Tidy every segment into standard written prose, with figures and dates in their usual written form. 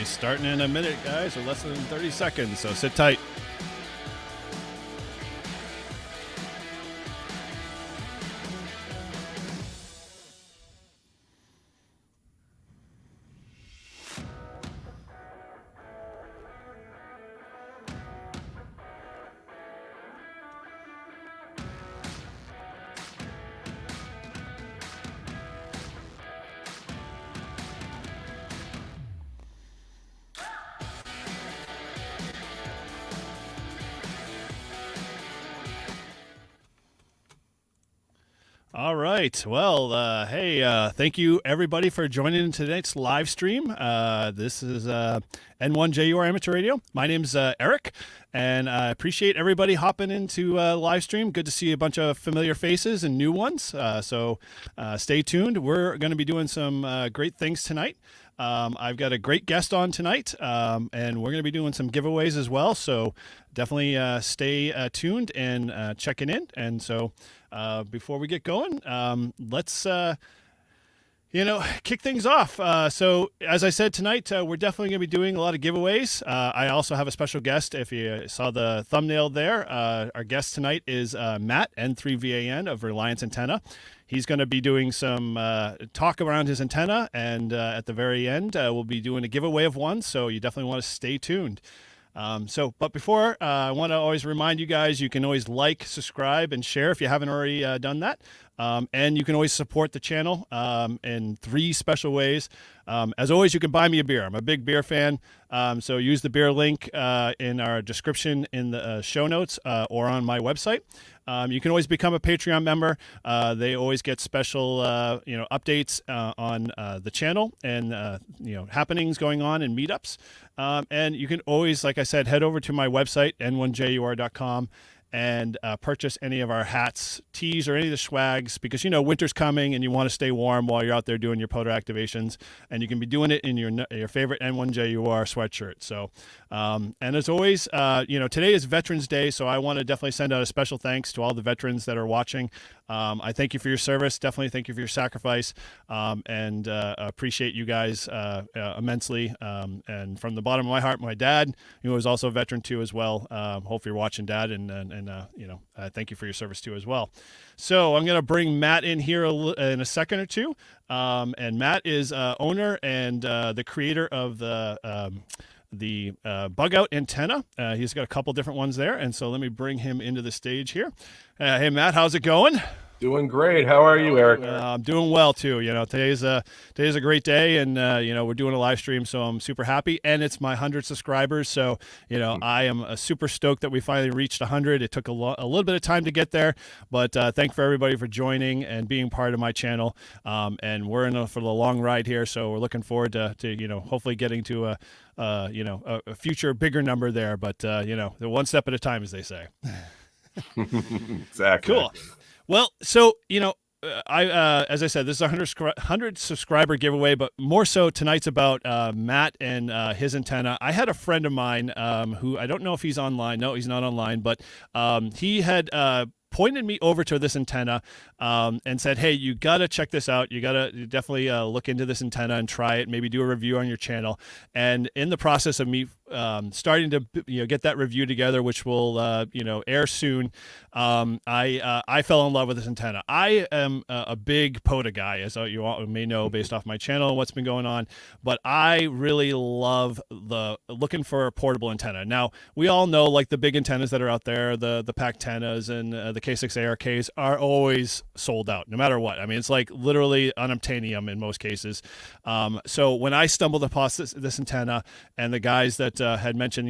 be starting in a minute, guys, or less than 30 seconds, so sit tight. All right. Well, hey, thank you everybody for joining tonight's live stream. This is N1JUR Amateur Radio. My name's Eric, and I appreciate everybody hopping into live stream. Good to see a bunch of familiar faces and new ones. So stay tuned. We're going to be doing some great things tonight. I've got a great guest on tonight, and we're going to be doing some giveaways as well. So definitely stay tuned and checking in. And so before we get going, let's kick things off. So as I said tonight, we're definitely going to be doing a lot of giveaways. I also have a special guest. If you saw the thumbnail there, our guest tonight is Matt, N3VAN of Reliance Antenna. He's going to be doing some talk around his antenna, and at the very end, we'll be doing a giveaway of one, so you definitely want to stay tuned. But before, I want to always remind you guys, you can always like, subscribe, and share if you haven't already done that. And you can always support the channel in 3 special ways. As always, you can buy me a beer. I'm a big beer fan, so use the beer link in our description in the show notes or on my website. You can always become a Patreon member. They always get special, updates on the channel and happenings going on and meetups. And you can always, like I said, head over to my website n1jur.com and purchase any of our hats, tees, or any of the swags, because winter's coming and you want to stay warm while you're out there doing your POTO activations, and you can be doing it in your favorite N1JUR sweatshirt. So, and as always, today is Veterans Day, so I want to definitely send out a special thanks to all the veterans that are watching. I thank you for your service. Definitely thank you for your sacrifice, and appreciate you guys immensely. And from the bottom of my heart, my dad, who was also a veteran too as well. Hope you're watching, Dad, and thank you for your service too as well. So I'm going to bring Matt in here in a second or two. And Matt is owner and the creator of the bug out antenna. He's got a couple different ones there, and so let me bring him into the stage here. Hey Matt, how's it going? Doing great. How are you, Eric? I'm doing well too. Today's a great day, and we're doing a live stream, so I'm super happy. And it's my 100 subscribers, so I am super stoked that we finally reached 100. It took a little bit of time to get there, but thank for everybody for joining and being part of my channel. And we're in for the long ride here, so we're looking forward to hopefully getting to a future bigger number there. But the one step at a time, as they say. Exactly. Cool. Well, so, as I said, this is a 100 subscriber giveaway, but more so tonight's about Matt and his antenna. I had a friend of mine who, I don't know if he's online. No, he's not online, but he had pointed me over to this antenna and said, hey, you got to check this out. You got to definitely look into this antenna and try it, maybe do a review on your channel. And in the process of me starting to get that review together, which will air soon, I fell in love with this antenna. I am a big POTA guy, as you all may know based off my channel and what's been going on, but I really love looking for a portable antenna. Now, we all know, like, the big antennas that are out there, the PAC-10nas and the K6ARKs are always sold out, no matter what. I mean, it's like literally unobtainium in most cases. So when I stumbled upon this antenna, and the guys that had mentioned,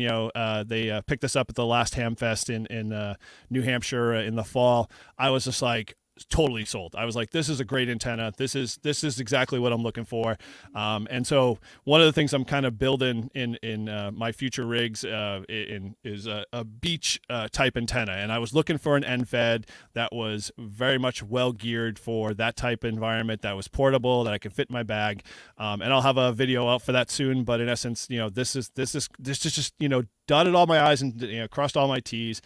they picked this up at the last Hamfest in New Hampshire in the fall, I was just like, totally sold. I was like, this is a great antenna. This is exactly what I'm looking for. And so one of the things I'm kind of building in my future rigs is a beach type antenna. And I was looking for an end-fed that was very much well geared for that type of environment, that was portable, that I could fit in my bag. And I'll have a video out for that soon. But in essence, this is just dotted all my I's and crossed all my T's.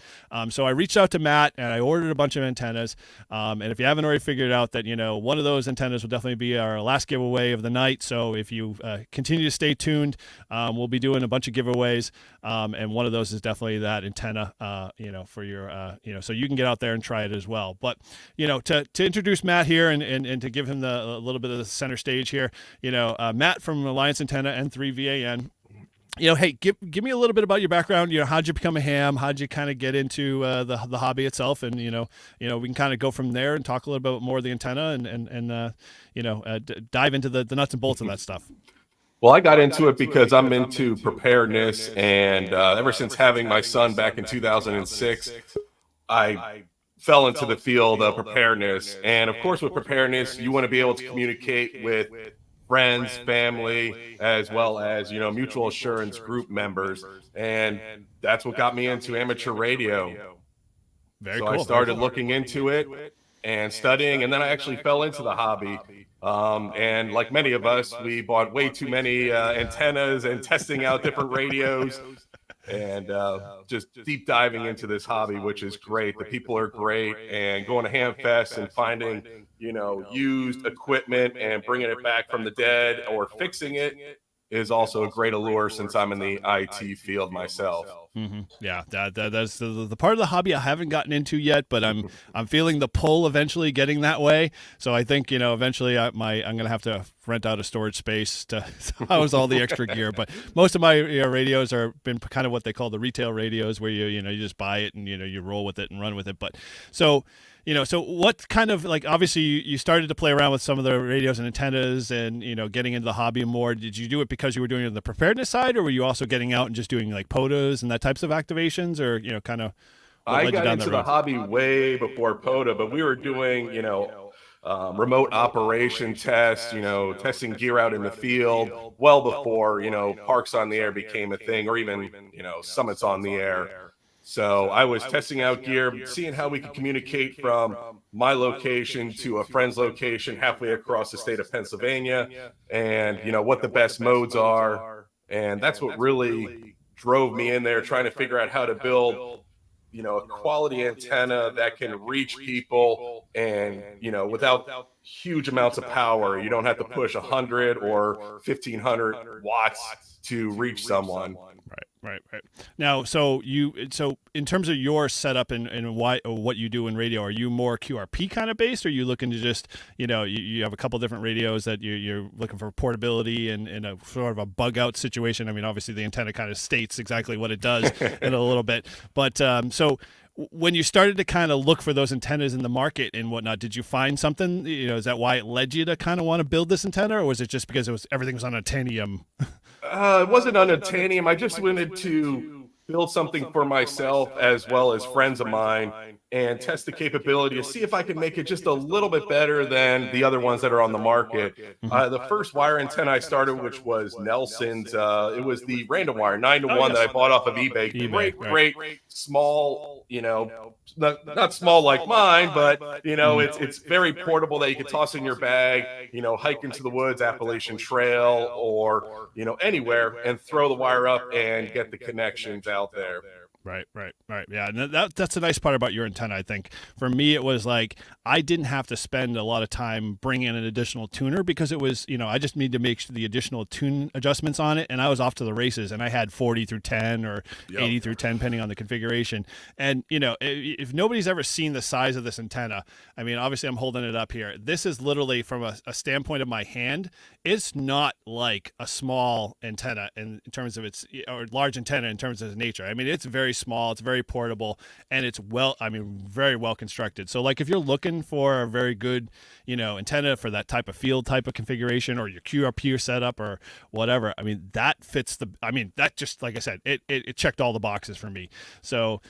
So I reached out to Matt and I ordered a bunch of antennas. And if you haven't already figured out that, one of those antennas will definitely be our last giveaway of the night. So if you continue to stay tuned, we'll be doing a bunch of giveaways. And one of those is definitely that antenna, for your, so you can get out there and try it as well. But, to introduce Matt here and to give him a little bit of the center stage here, Matt from Reliance Antenna and 3VAN. Hey, give me a little bit about your background. How'd you become a ham? How'd you kind of get into the hobby itself? And we can kind of go from there and talk a little bit more of the antenna and dive into the nuts and bolts of that stuff. Well, I got into it because I'm into preparedness, and ever since having my son back in 2006, I fell into the field of preparedness. And of course, with preparedness, you want to be able to communicate with friends, family, as well as, mutual assurance group members. And that's what got me into amateur radio. Very so cool. I started looking into it and studying, and then I actually fell into the hobby. And like many of us, we bought way too many antennas and testing out different radios and just deep diving into this hobby, which is great. The people are great, and going to Ham Fest and finding, used equipment and bringing it back from the dead or fixing it is also a great allure, since I'm in the IT field myself. Mm-hmm. Yeah, that's the part of the hobby I haven't gotten into yet, but I'm feeling the pull eventually getting that way. So I think eventually I'm gonna have to rent out a storage space to house all the extra gear. But most of my radios are been kind of what they call the retail radios, where you just buy it and you roll with it and run with it. But so. So what kind of, like, obviously you started to play around with some of the radios and antennas and, getting into the hobby more. Did you do it because you were doing it on the preparedness side, or were you also getting out and just doing like POTAs and that types of activations, or, kind of I got into the hobby way before POTA, but we were doing, remote operation tests, testing gear out in the field well before, Parks on the Air became a thing, or even, Summits on the Air. So I was testing out gear, seeing how we could communicate from my location to a friend's location halfway across the state of Pennsylvania, and, what the best modes are. And that's what really drove me in there, trying to figure out how to build, a quality antenna that can reach people and, without huge amounts of power. You don't have to push 100 or 1,500 watts to reach someone. Right. Now, so in terms of your setup and what you do in radio, are you more QRP kind of based, or are you looking to just, you have a couple different radios that you're looking for portability and in a sort of a bug out situation? I mean, obviously the antenna kind of states exactly what it does in a little bit, but so when you started to kind of look for those antennas in the market and whatnot, did you find something? Is that why it led you to kind of want to build this antenna, or was it just because everything was on Titanium? It wasn't on Titanium. I just wanted to build something for myself as well as friends of mine and test the capability to see if I could make it just a little bit better than the other ones that are on the market. The first wire antenna I started, which was Nelson's, it was the random wire 9-to-1 that I bought off of eBay. Great, small, not small like mine, but it's very portable that you can toss in your bag, hike into the woods, Appalachian Trail, or anywhere, and throw the wire up and get the connections out there. Right. Yeah, and that's the nice part about your antenna, I think. For me, it was like I didn't have to spend a lot of time bringing in an additional tuner, because it was, I just need to make the additional tune adjustments on it, and I was off to the races, and I had 40 through 10 or 80 through 10, depending on the configuration. And, if nobody's ever seen the size of this antenna, I mean, obviously I'm holding it up here. This is literally, from a standpoint of my hand, it's not like a small antenna in terms of its, or large antenna in terms of its nature. I mean, it's very small, it's very portable, and it's very well constructed. So like if you're looking for a very good, antenna for that type of field type of configuration, or your QRP setup or whatever, I mean, that fits that just, like I said, it checked all the boxes for me. So,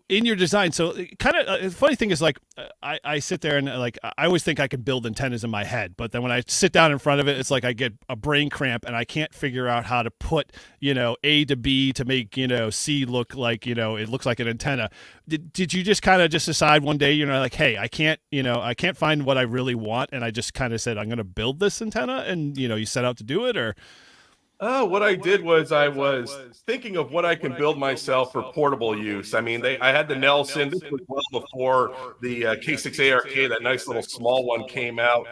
in your design, so kind of the funny thing is, like, I sit there and like, I always think I can build antennas in my head, but then when I sit down in front of it, it's like I get a brain cramp and I can't figure out how to put, A to B to make, C look like, it looks like an antenna. Did you just kind of just decide one day, like, hey, I can't find what I really want, and I just kind of said, I'm going to build this antenna, and you set out to do it? Or What I did was I was thinking of what I can build myself for portable use. I mean, I had the Nelson. This was well before the K6ARK, that nice little small one came out,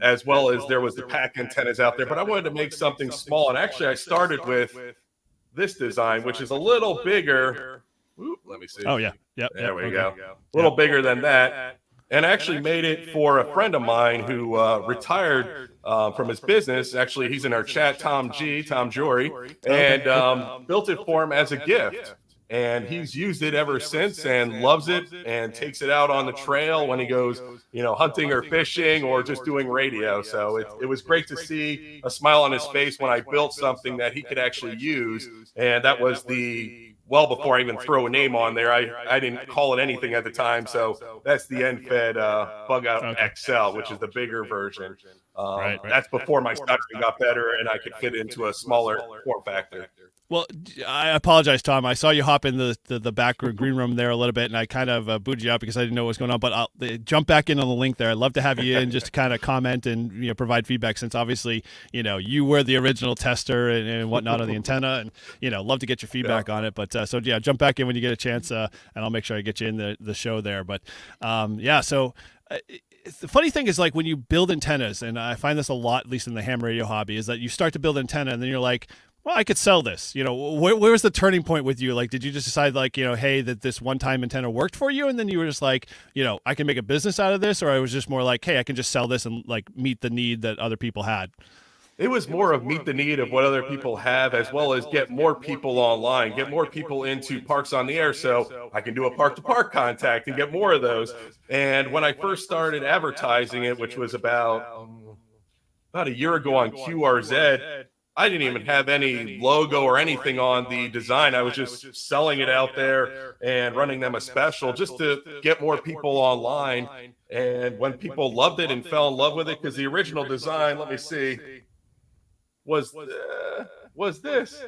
as well as there was the pack antennas out there. But I wanted to make something small, and actually, I started with this design, which is a little bigger. Ooh, let me see. Oh yeah, yep, There we okay. go. A little bigger than that. And actually made it for a friend of mine who retired from his business. Actually, he's in our chat, Tom Jory, and built it for him as a gift. And he's used it ever since and loves it and takes it out on the trail when he goes, hunting or fishing or just doing radio. So it was great to see a smile on his face when I built something that he could actually use. And that was well before I even throw a name on there. I didn't call it anything at the time. So that's the end-fed Bug Out XL, which is the bigger version. Right. That's before my stuttering got better and I could fit into a smaller form factor. Well, I apologize, Tom. I saw you hop in the back green room there a little bit, and I kind of booted you out because I didn't know what was going on. But I'll jump back in on the link there. I'd love to have you in just to kind of comment and provide feedback, since obviously you were the original tester and whatnot on the antenna, and love to get your feedback on it. But so yeah, jump back in when you get a chance, and I'll make sure I get you in the show there. But so. The funny thing is, like, when you build antennas, and I find this a lot, at least in the ham radio hobby, is that you start to build antenna and then you're like, well, I could sell this. Where was the turning point with you? Like, did you just decide, like, hey, that this one-time antenna worked for you, and then you were just like, I can make a business out of this? Or I was just more like, hey, I can just sell this and, like, meet the need that other people had? It was more of meet the need of what other people have, as well as get more people online, get more people into Parks on the Air, so I can do a park-to-park contact and get more of those. And when I first started advertising it, which was about a year ago on QRZ, I didn't even have any logo or anything on the design. I was just selling it out there and running them a special just to get more people online. And when people loved it and fell in love with it, because the original design, let me see, was this,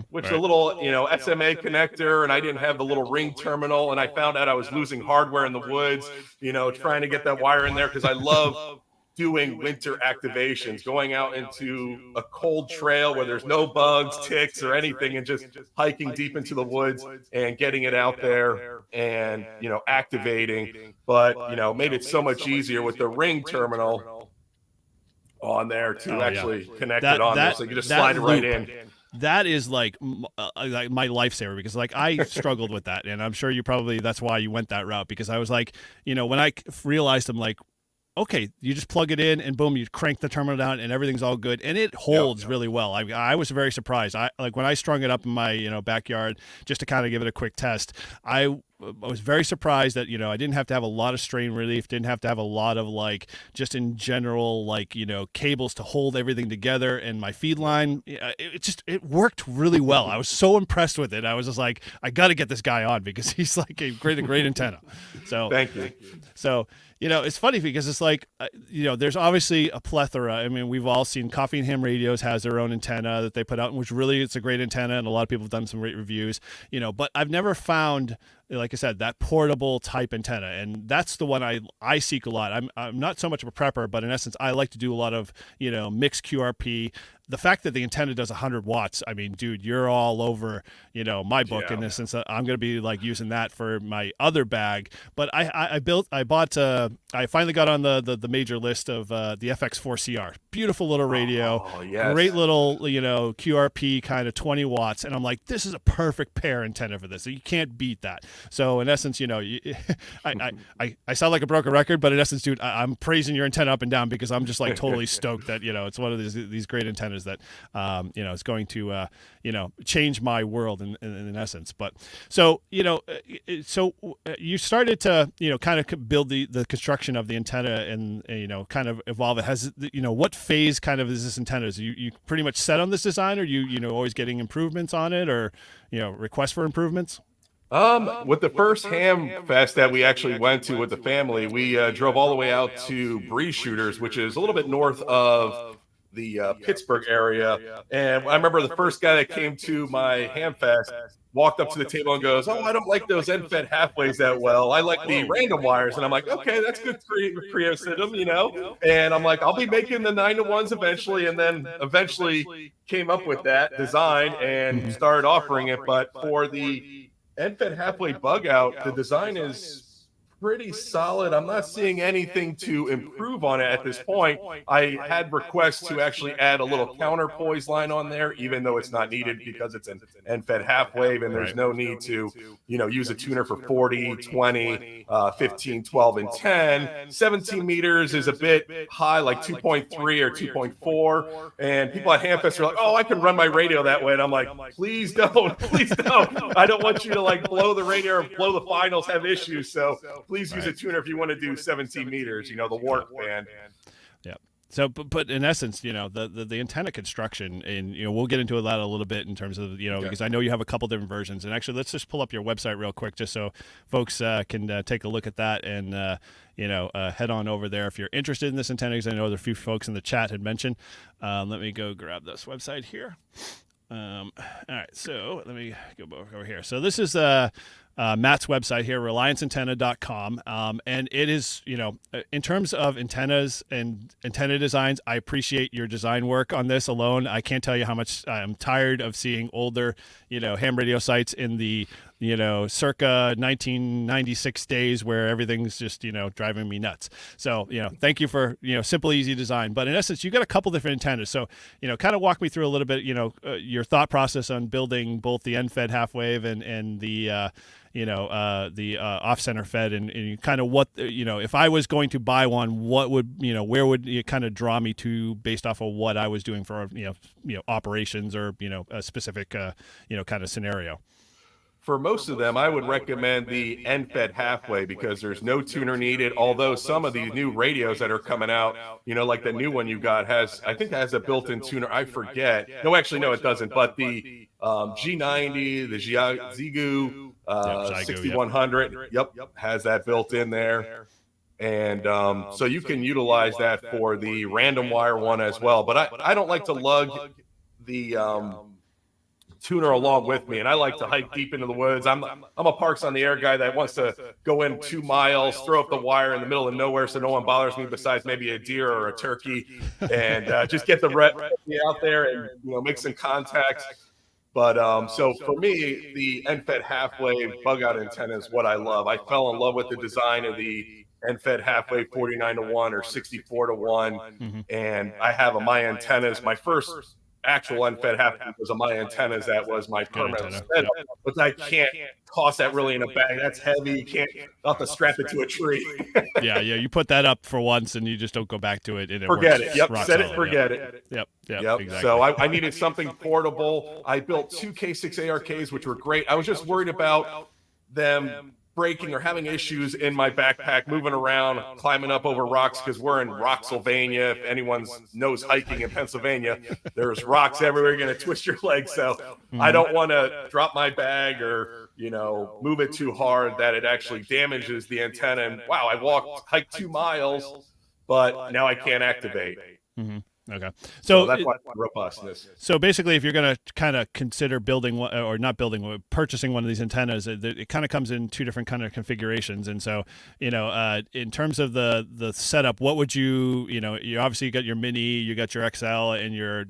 which a little, SMA connector, and I didn't have the little ring terminal, and I found out I was losing hardware in the woods, trying to get that wire in there, because I love doing winter activations, going out into a cold trail where there's no bugs, ticks, or anything, and just hiking deep into the woods and getting it out there and, activating, but, made it so much easier with the ring terminal on there to actually connect it on there, so you can just slide it right in. That is like my lifesaver, because like I struggled with that, and I'm sure that's why you went that route, because I was like, when I realized, I'm like, okay, you just plug it in and boom, you crank the terminal down and everything's all good, and it holds really well. I was very surprised. When I strung it up in my backyard just to kind of give it a quick test, I was very surprised that I didn't have to have a lot of strain relief, didn't have to have a lot of, like, just in general, like, cables to hold everything together, and my feed line, it worked really well. I was so impressed with it. I was just like, I got to get this guy on, because he's like a great antenna. So thank you. So it's funny, because it's like, there's obviously a plethora. I mean, we've all seen Coffee and Ham Radios has their own antenna that they put out, which really, it's a great antenna, and a lot of people have done some great reviews, but I've never found, like I said, that portable type antenna, and that's the one I seek a lot. I'm not so much of a prepper, but in essence, I like to do a lot of, mixed QRP. The fact that the antenna does 100 watts, I mean, dude, you're all over, my book, in the sense that I'm going to be like using that for my other bag. But I finally got on the major list of the FX4CR. Beautiful little radio, great little, QRP, kind of 20 watts. And I'm like, this is a perfect pair antenna for this. So you can't beat that. So in essence, I sound like a broken record, but in essence, dude, I'm praising your antenna up and down, because I'm just like totally stoked that, it's one of these great antennas that is going to change my world in essence. But so you started to kind of build the construction of the antenna and kind of evolve it. Has what phase kind of is this antenna? Is you pretty much set on this design, or you always getting improvements on it, or requests for improvements? With the first ham fest that we actually went to with the family, we drove all the way out to Breeze Shooters, which is a little bit north of the Pittsburgh area. And I remember the first guy that came to my Hamfest walked up to the table and goes, "Oh, I don't like those end-fed halfways that well. I like the random wires." And I'm like, "Okay, that's good criticism, you know." And I'm like, "I'll be making the 9-to-1s eventually," and then eventually came up with that design and started offering it. But for the end-fed halfway bug out, the design is pretty solid. I'm not seeing anything to improve on it at this point. I had requests to actually add a little counterpoise line on there, even though it's not needed because it's an end-fed half wave and there's no need to, use a tuner for 40, 20, 15, 12, and 10. 17 meters is a bit high, like 2.3 or 2.4. And people at Hamfest are like, "Oh, I can run my radio that way." And I'm like, please don't. I don't want you to like blow the radio or blow the finals, have issues. So please use a tuner if you want to do 17 meters, the Warp band. Yeah. So, but in essence, the antenna construction, and we'll get into that a little bit in terms of because I know you have a couple different versions. And actually, let's just pull up your website real quick, just so folks can take a look at that and head on over there if you're interested in this antenna. Because I know there are a few folks in the chat had mentioned. Let me go grab this website here. All right, so let me go over here. So this is Matt's website here, relianceantenna.com. And it is, in terms of antennas and antenna designs, I appreciate your design work on this alone. I can't tell you how much I'm tired of seeing older, ham radio sites in the, circa 1996 days where everything's just, driving me nuts. So, thank you for, simple, easy design. But in essence, you got a couple different antennas. So, kind of walk me through a little bit, your thought process on building both the end-fed half wave and the off-center fed and kind of what, if I was going to buy one, what would, where would it kind of draw me to based off of what I was doing for, operations or, a specific, kind of scenario. For most of them, I would recommend the end-fed halfway because there's no tuner needed. Although some of these new radios that are coming out, like the new one you got has a built-in tuner. I forget. No, actually, no, it doesn't. But the G90, the Xiegu 6100, has that built in there. And so you can utilize that for the random wire one as well. But I don't like to lug the tuner along with me, and I like to hike deep into the woods. I'm a Parks on the Air guy that wants to go in 2 miles, throw up the wire in the middle of nowhere so no one bothers me besides maybe a deer or a turkey, and just get the rep out there and make some contacts. But so for me, the end-fed half-wave bug-out antenna is what I love. I fell in love with the design of the end-fed half-wave 49-to-1 or 64-to-1, and I have my antennas. My first actual end-fed half-wave was a my antennas that was my permanent setup, but I can't toss that really in a bag. That's heavy. You can't. I'll have to strap it to a tree. Yeah. You put that up for once and you just don't go back to it. And forget it. Yep. Set it. Forget it. Yep. Exactly. So I needed something portable. I built 2 K6 ARKs, which were great. I was just worried about them breaking or having issues in my backpack, moving around, climbing up over rocks, because we're in Rocksylvania. If anyone knows hiking in Pennsylvania, there's rocks everywhere. You're going to twist your leg. So I don't want to drop my bag or, move it too hard that it actually damages the antenna. And wow, I hiked 2 miles, but now I can't activate. Mm-hmm. Okay. So that's why robustness. So basically, if you're going to kind of consider building one, or not building one, purchasing one of these antennas, it kind of comes in 2 different kind of configurations. And so, in terms of the setup, what would you obviously got your mini, you got your XL, and your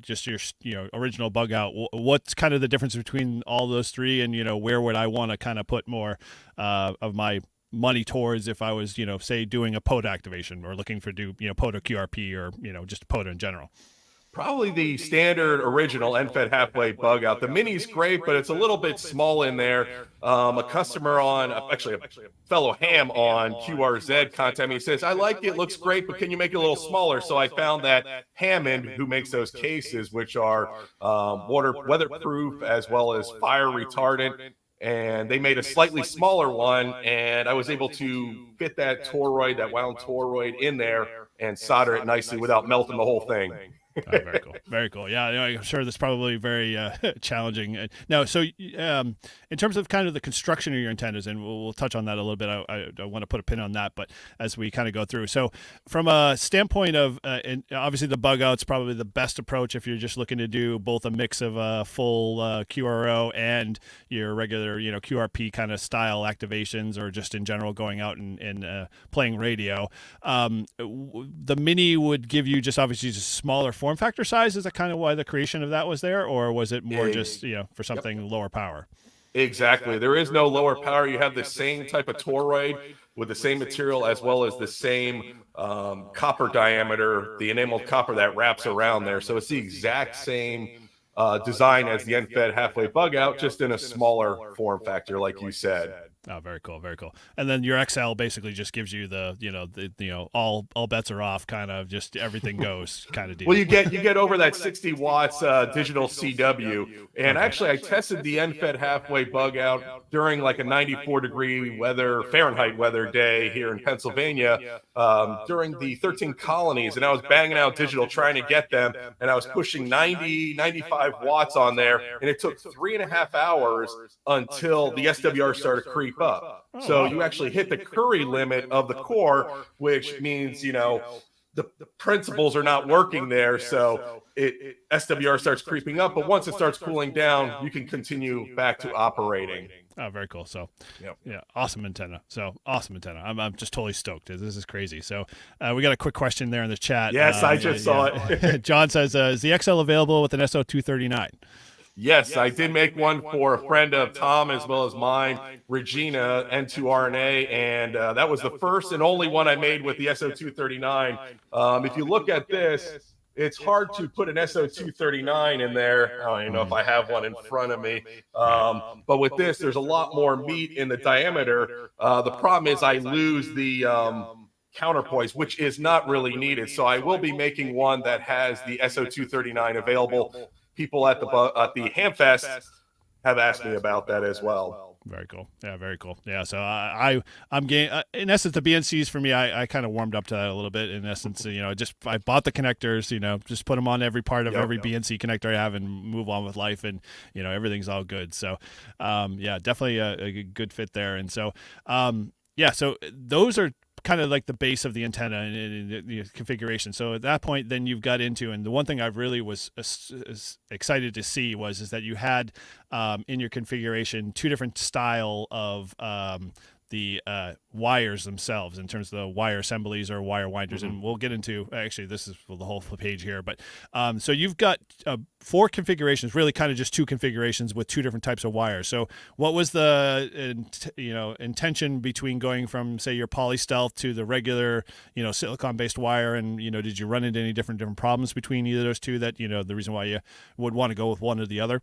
original bug out. What's kind of the difference between all those 3, and where would I want to kind of put more of my money towards if I was, say doing a POTA activation or looking for POTA QRP or, just POTA in general? Probably the standard original end-fed halfway bug out. The mini's great, but it's a little bit small in there. A customer actually a fellow ham on QRZ contacted me. He says, "I like it, looks great, but can you make it a little smaller?" So I found that Hammond, who makes those cases, which are weatherproof as well as fire retardant, and they made a slightly smaller one, and I was able to fit that wound toroid in there and solder it nicely without melting the whole thing. Oh, very cool. Very cool. Yeah, I'm sure that's probably very challenging. Now, so in terms of kind of the construction of your antennas, and we'll touch on that a little bit. I want to put a pin on that, but as we kind of go through. So from a standpoint of, and obviously the bug out's probably the best approach if you're just looking to do both a mix of full QRO and your regular, QRP kind of style activations, or just in general going out and playing radio. The Mini would give you just obviously just smaller form factor size. Is that kind of why the creation of that was there, or was it more just for something lower power? Exactly. There is no lower power. You have the same type of toroid with the same material, as well as the same copper diameter, the enameled copper that wraps around there. So it's the exact same design as the end-fed halfway bug out, just in a smaller form factor, like you said. Oh, very cool, very cool. And then your XL basically just gives you the all bets are off, kind of just everything goes kind of deal. Well, you get over that 60 watts digital CW, and actually I tested the end-fed halfway bug out during like a 94-degree Fahrenheit weather day here in Pennsylvania during the 13 colonies, and I was banging out digital trying to get them, and I was pushing 95 watts on there, and it took 3.5 hours until the SWR started creeping up. So you actually hit the Curry limit of the core, which means, the principles are not working there. So SWR starts creeping up, but once it starts cooling down, you can continue back to operating. Oh, very cool. So, yeah, awesome antenna. I'm just totally stoked. This is crazy. So, we got a quick question there in the chat. Yes, I just saw it. John says, is the XL available with an SO239? Yes, I did make one for a friend of Tom as well as mine, Regina, N2RNA, and that was the first and only one I made with the SO239. If you look at this, it's hard to put an SO239 in there. I don't even know if I have one in front of me. But with this, there's a lot more meat in the diameter. The problem is I lose the counterpoise, which is not really needed. So I will be making one that has the SO239 available. People at the Hamfest have asked me about that as well. Very cool. Yeah, very cool. Yeah, so I'm getting in essence the BNCs for me. I kind of warmed up to that a little bit. In essence, I bought the connectors. Just put them on every part of every BNC connector I have and move on with life, and everything's all good. So, definitely a good fit there. And so, so those are kind of like the base of the antenna and the configuration. So at that point, then you've got into, and the one thing I really was excited to see is that you had in your configuration two different style of the wires themselves in terms of the wire assemblies or wire winders. And we'll get into, actually, this is the whole page here, but so you've got 4 configurations, really kind of just 2 configurations with 2 different types of wires. So what was the intention between going from, say, your poly stealth to the regular silicon based wire, and did you run into any different problems between either of those two that the reason why you would want to go with one or the other?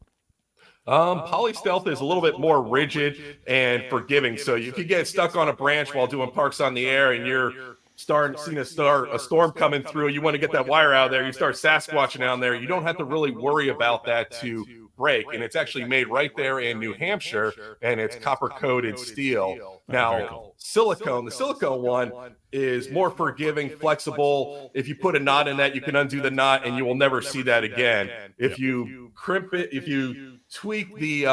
Poly stealth is a little bit more rigid and forgiving. So if you get stuck on a branch while doing parks on the air and you're seeing a storm coming through, you want to get that wire out of there, you start Sasquatching down there, you don't have to really worry about that to break. And it's actually made right there in New Hampshire, and it's copper coated steel. Now, the silicone one is more forgiving, flexible. If you put a knot in that, you can undo the knot and you will never see that again. If you crimp it, if you tweak the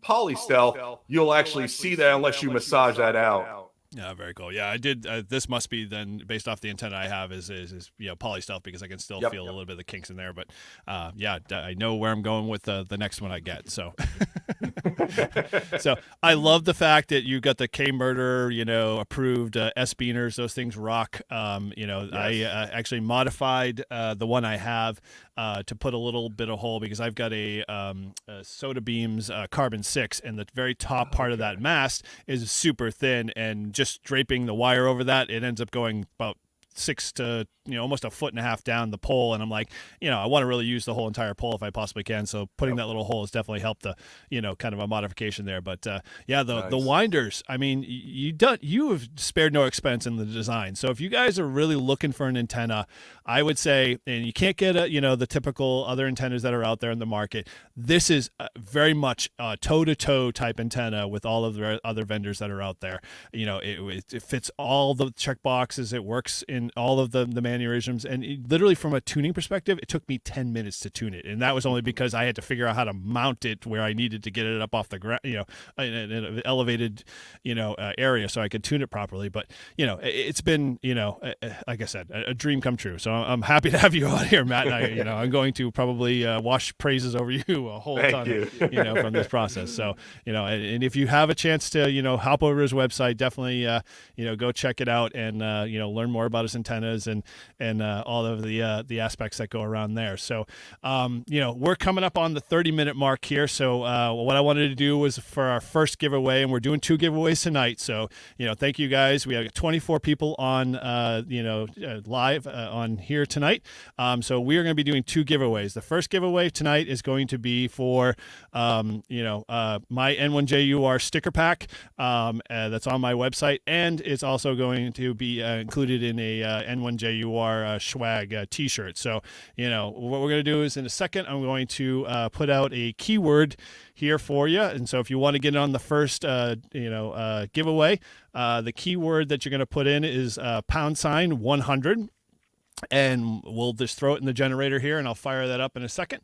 poly stealth, you'll actually see that unless you massage that out. Yeah, very cool. Yeah, I did. This must be then based off the antenna I have is poly stealth, because I can still feel a little bit of the kinks in there. But I know where I'm going with the next one I get. So, so I love the fact that you got the K-Murder, approved S-Beaners. Those things rock. I actually modified the one I have to put a little bit of hole, because I've got a Soda Beams carbon 6, and the very top part of that mast is super thin, and just draping the wire over that, it ends up going about 6 to almost a foot and a half down the pole, and I'm like, I want to really use the whole entire pole if I possibly can. So putting that little hole has definitely helped the kind of a modification there. But the winders, I mean, you have spared no expense in the design. So if you guys are really looking for an antenna, I would say, and you can't get the typical other antennas that are out there in the market, this is very much a toe-to-toe type antenna with all of the other vendors that are out there. It fits all the check boxes. It works in and all of the mannerisms. And literally from a tuning perspective, it took me 10 minutes to tune it. And that was only because I had to figure out how to mount it where I needed to get it up off the ground, in an elevated, area so I could tune it properly. But, it's been, like I said, a dream come true. So I'm happy to have you on here, Matt. And I'm going to probably wash praises over you a whole ton, from this process. So, and if you have a chance to, hop over to his website, definitely, go check it out and, learn more about his antennas and all of the aspects that go around there. So, we're coming up on the 30-minute mark here. So what I wanted to do was for our first giveaway, and we're doing 2 giveaways tonight. So, thank you guys. We have 24 people on, live on here tonight. So we are going to be doing 2 giveaways. The first giveaway tonight is going to be for, my N1JUR sticker pack that's on my website, and it's also going to be included in a N1JUR swag T-shirt. So, what we're going to do is in a second, I'm going to put out a keyword here for you. And so if you want to get on the first, giveaway, the keyword that you're going to put in is #100. And we'll just throw it in the generator here, and I'll fire that up in a second.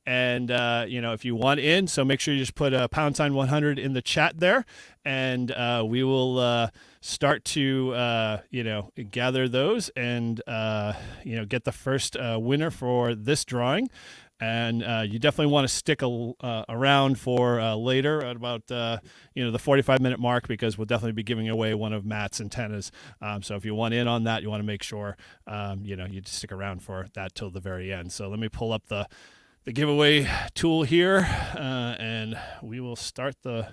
And, if you want in, so make sure you just put a #100 in the chat there, and we will start to, gather those and, get the first winner for this drawing. And you definitely want to stick around for later at about the 45-minute mark, because we'll definitely be giving away one of Matt's antennas. So if you want in on that, you want to make sure you just stick around for that till the very end. So let me pull up the giveaway tool here, and we will start the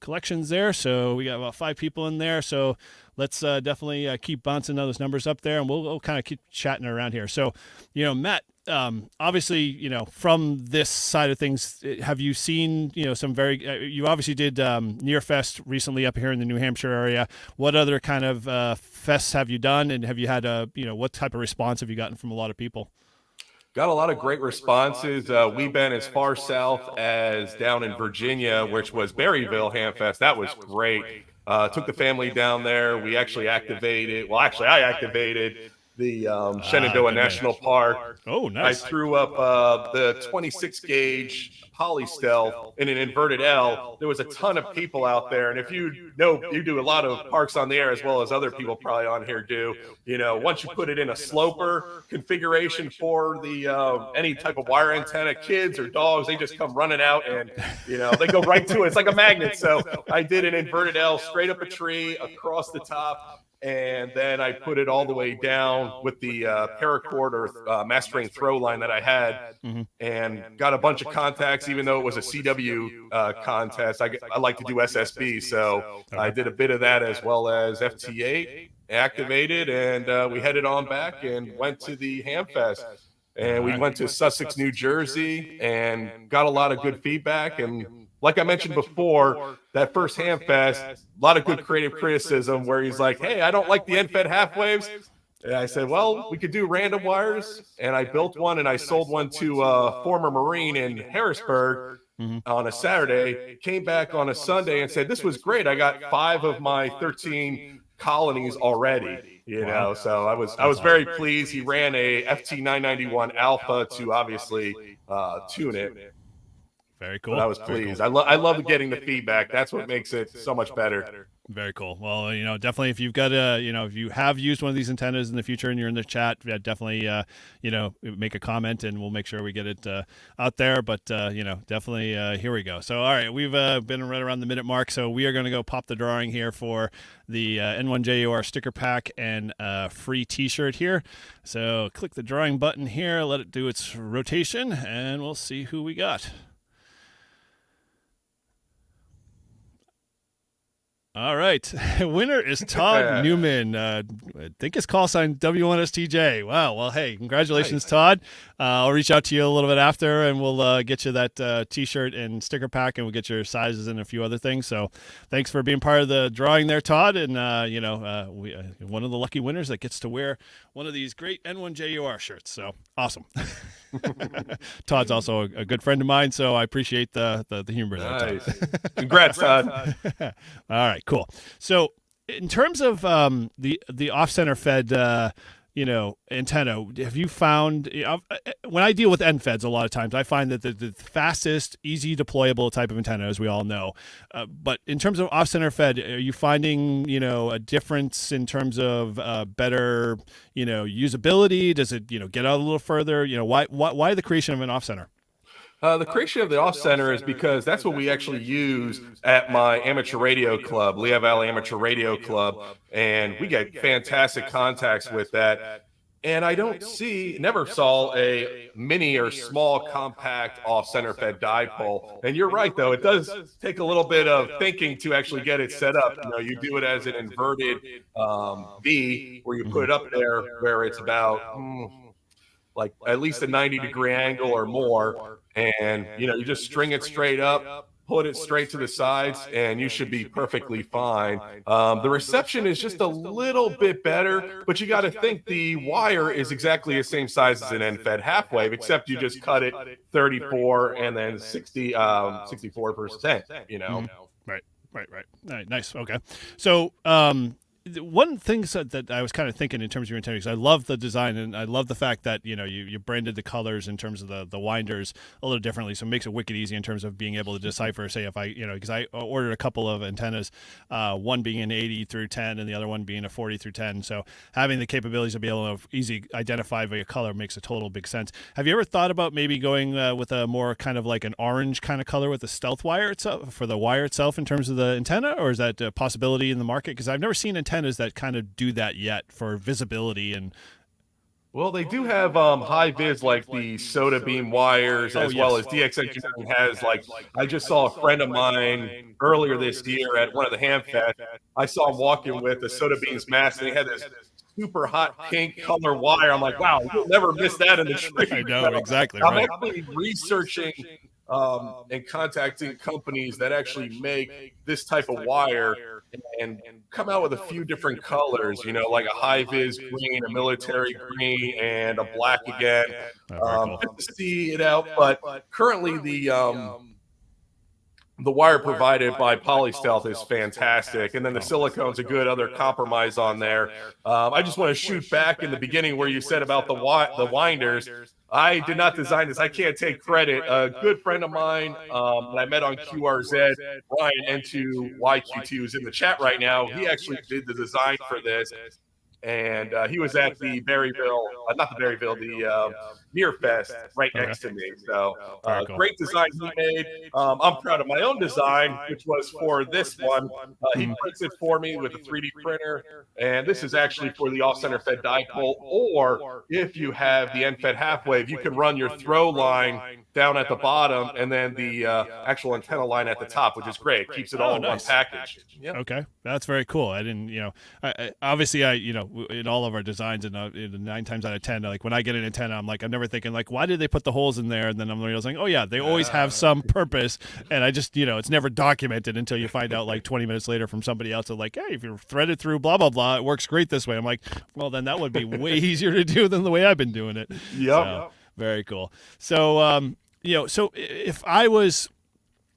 collections there. So we got about 5 people in there. So let's definitely keep bouncing those numbers up there, and we'll kind of keep chatting around here. So, Matt, obviously, from this side of things, have you seen, some you obviously did Nearfest recently up here in the New Hampshire area. What other kind of fests have you done, and have you had what type of response have you gotten from a lot of people? Got a lot of great responses. We've been as far south as down in Virginia, which was Berryville Hamfest. That was great. Took the family down there. We actually activated, I activated the Shenandoah National Park. Oh, nice. I threw up the 26 gauge poly stealth in an inverted L. There was a ton of people out there. And if you do a lot of parks on the air, as well as other people probably on here do, once you put it in a sloper configuration for the any type of wire antenna, kids or dogs, they just come running out and, they go right to it. It's like a magnet. So I did an inverted L straight up a tree across the top. And then I put it all the way down with the paracord or mastering throw line that I had, and got a bunch of contacts, even though it was a CW contest. I like to do SSB, so I did a bit of that, as well as FT8 activated, and we headed on back and went to the Hamfest. And we went to Sussex, New Jersey, and got a lot of good feedback. And like I mentioned before, that first Hamfest, a lot of good creative criticism where he's like, hey, I don't like the end-fed half waves. And I said, well, we could do random wires. And I built one, and I sold one to a former Marine in Harrisburg on a Saturday, came back on a Sunday and said, this was great. I got 5 of my 13 colonies already, so I was very pleased. He ran a FT991 Alpha to obviously tune it. Very cool. But I was pleased. Cool. I love getting the feedback. That's what makes it so much better. Very cool. Well, definitely if you've got if you have used one of these antennas in the future and you're in the chat, definitely, make a comment and we'll make sure we get it out there. But, definitely here we go. So, all right, we've been right around the minute mark. So we are going to go pop the drawing here for the N1JUR sticker pack and free T-shirt here. So click the drawing button here, let it do its rotation, and we'll see who we got. All right. Winner is Todd Newman. I think his call sign W1STJ. Wow. Well, hey, congratulations, nice. Todd. I'll reach out to you a little bit after, and we'll get you that T-shirt and sticker pack, and we'll get your sizes and a few other things. So thanks for being part of the drawing there, Todd. And, we one of the lucky winners that gets to wear one of these great N1JUR shirts. So awesome. Todd's also a good friend of mine, so I appreciate the humor there. Nice. Congrats, Todd. All right, cool. So in terms of the off center fed antenna, have you found when I deal with end feds a lot of times I find that the fastest, easy deployable type of antenna, as we all know, but in terms of off center fed, are you finding a difference in terms of better usability? Does it get out a little further? Why the creation of an off center? The creation of the off center is because that's what we actually use at my amateur radio club, Lehigh Valley Amateur Radio Club, and we get fantastic contacts with that. And I never saw a mini or small compact off center fed dipole. And you're right, though, it does take a little bit of thinking to actually get it set up. You do it as an inverted V, where you put it up there where it's about like at least a 90-degree angle or more. And, you just string it straight up, put it straight to the sides, and you should be perfectly fine. The reception is just a little bit better, but you got to think the wire is exactly the same size as an end-fed half-wave, except you just cut it 34 and then 64%, Right. Nice. Okay. So, one thing that I was kind of thinking in terms of your antenna, because I love the design and I love the fact that you branded the colors in terms of the winders a little differently, so it makes it wicked easy in terms of being able to decipher. Say if I because I ordered a couple of antennas, one being an 80 through 10 and the other one being a 40 through 10. So having the capabilities to be able to easily identify via color makes a total big sense. Have you ever thought about maybe going with a more kind of like an orange kind of color with the stealth wire itself for the wire itself in terms of the antenna, or is that a possibility in the market? Because I've never seen antennas that kind of do that yet for visibility. And well, they do have high vis like the soda beam wires, as well as DX Engineering has. Like, I just saw a friend of mine earlier this year at one of the ham fest. I saw him walking with a soda beams mask, and he had this super hot pink color wire. I'm like, wow, you'll never miss that in the tree. I know, exactly. I'm actually researching and contacting companies that actually make this type of wire and come out with a few different colors, like a high vis green, a military green, and a black again, just to see it out. But currently the wire provided by Polystealth is fantastic, and then the silicone's a good other compromise on there. I just want to shoot back in the beginning where you said about the winders. I did not design this. I can't take credit. A good friend of mine that I met on QRZ, Ryan N2YQ2, is in the chat right now. He actually did the design for this. And he was at the Berryville, the Near Fest right next to me. So cool. Great design he made. I'm proud of my own design, which was for this one. He prints it for me with a 3D printer. And this is actually for the off-center fed dipole. Or if you have the end-fed half-wave, you can run your throw line down at the bottom and then the actual antenna line at the top, which is great. It keeps it all in one package. Yep. Okay, that's very cool. I didn't, obviously in all of our designs, and 9 times out of 10, like when I get an antenna, I'm never thinking like, why did they put the holes in there? And then I'm realizing, oh yeah, they always have some purpose. And I just, it's never documented until you find out like 20 minutes later from somebody else. Like, hey, if you're threaded through blah blah blah, it works great this way. I'm like, well, then that would be way easier to do than the way I've been doing it. Yep. So, very cool. So, so if I was,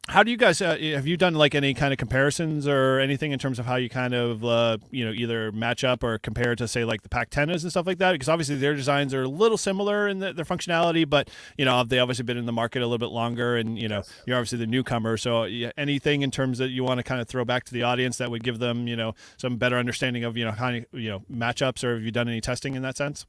how do you guys, have you done like any kind of comparisons or anything in terms of how you kind of, either match up or compare to say like the Pac-10s and stuff like that? Because obviously their designs are a little similar in their functionality, but, they obviously been in the market a little bit longer and, you're obviously the newcomer. So anything in terms that you want to kind of throw back to the audience that would give them, some better understanding of, matchups, or have you done any testing in that sense?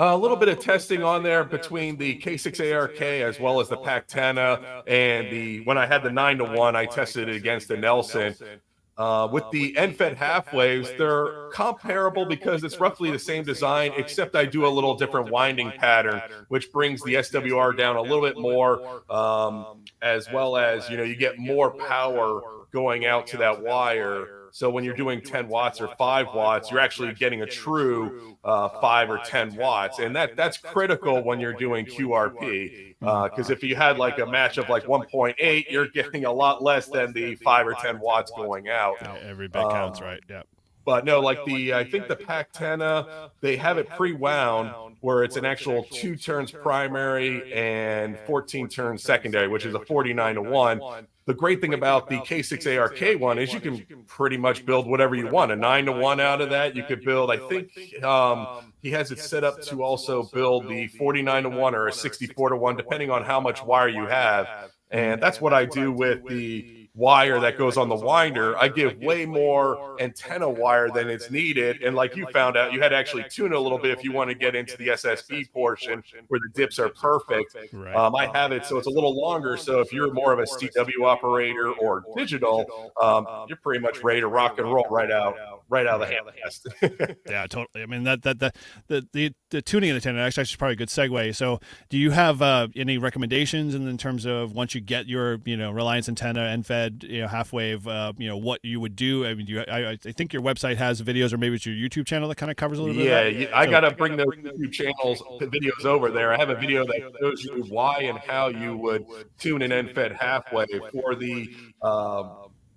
A little bit of testing on there between the K6ARK as well as the Pac-10 and when I had the 9-to-1, I tested it against the Nelson. With the end-fed half-waves, they're comparable because it's roughly the same design, except I do a little different winding pattern, which brings the SWR down a little bit more, as well as, you get more power going out to that wire. So when you're doing 10 watts or 5 watts, you're actually getting a true 5 or 10 watts. And that's critical when you're doing QRP. Because if you had like a match of like 1.8, you're getting a lot less than the 5 or 10 watts going out. Yeah, every bit counts, right? Yeah. But no, like I think the Pactena, they have it pre-wound where it's an actual 2 turns primary and 14 turns secondary, which is a 49-1. The great thing about the K6ARK one is you can pretty much build whatever you want. A 9-1 out of that, you could build, I think he has it set up to also build the 49-1 or a 64-1, depending on how much wire you have. And that's what I do with the wire that goes on the winder. I give way more antenna wire than it's needed. And like you found out, you had to actually tune it a little bit if you want to get into the SSB portion where the dips are perfect. Right. I have it so it's a little longer. So if you're more of a CW operator or digital, you're pretty much ready to rock and roll right out of the handfest. Yeah, totally. I mean the tuning of the antenna actually is probably a good segue. So do you have any recommendations in terms of once you get your Reliance antenna, NFED, half wave, what you would do? I mean, I think your website has videos, or maybe it's your YouTube channel that kind of covers a little bit of that. I gotta bring those YouTube channels videos over there. I have a video that shows you why and how you would tune an NFED half wave for the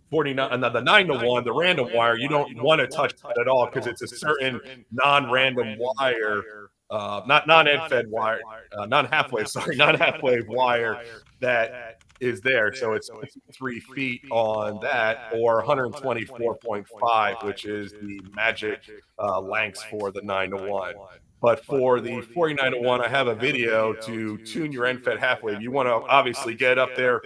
49, the 9-1, the random wire. You don't want to touch that at all because it's a certain non-random wire, not non-NFED wire, non-half-wave wire that is there. So it's 3 feet on that, or 124.5, which is the magic lengths for the 9-1. But for the 49-1, I have a video to tune your NFED half wave. You want to obviously get up there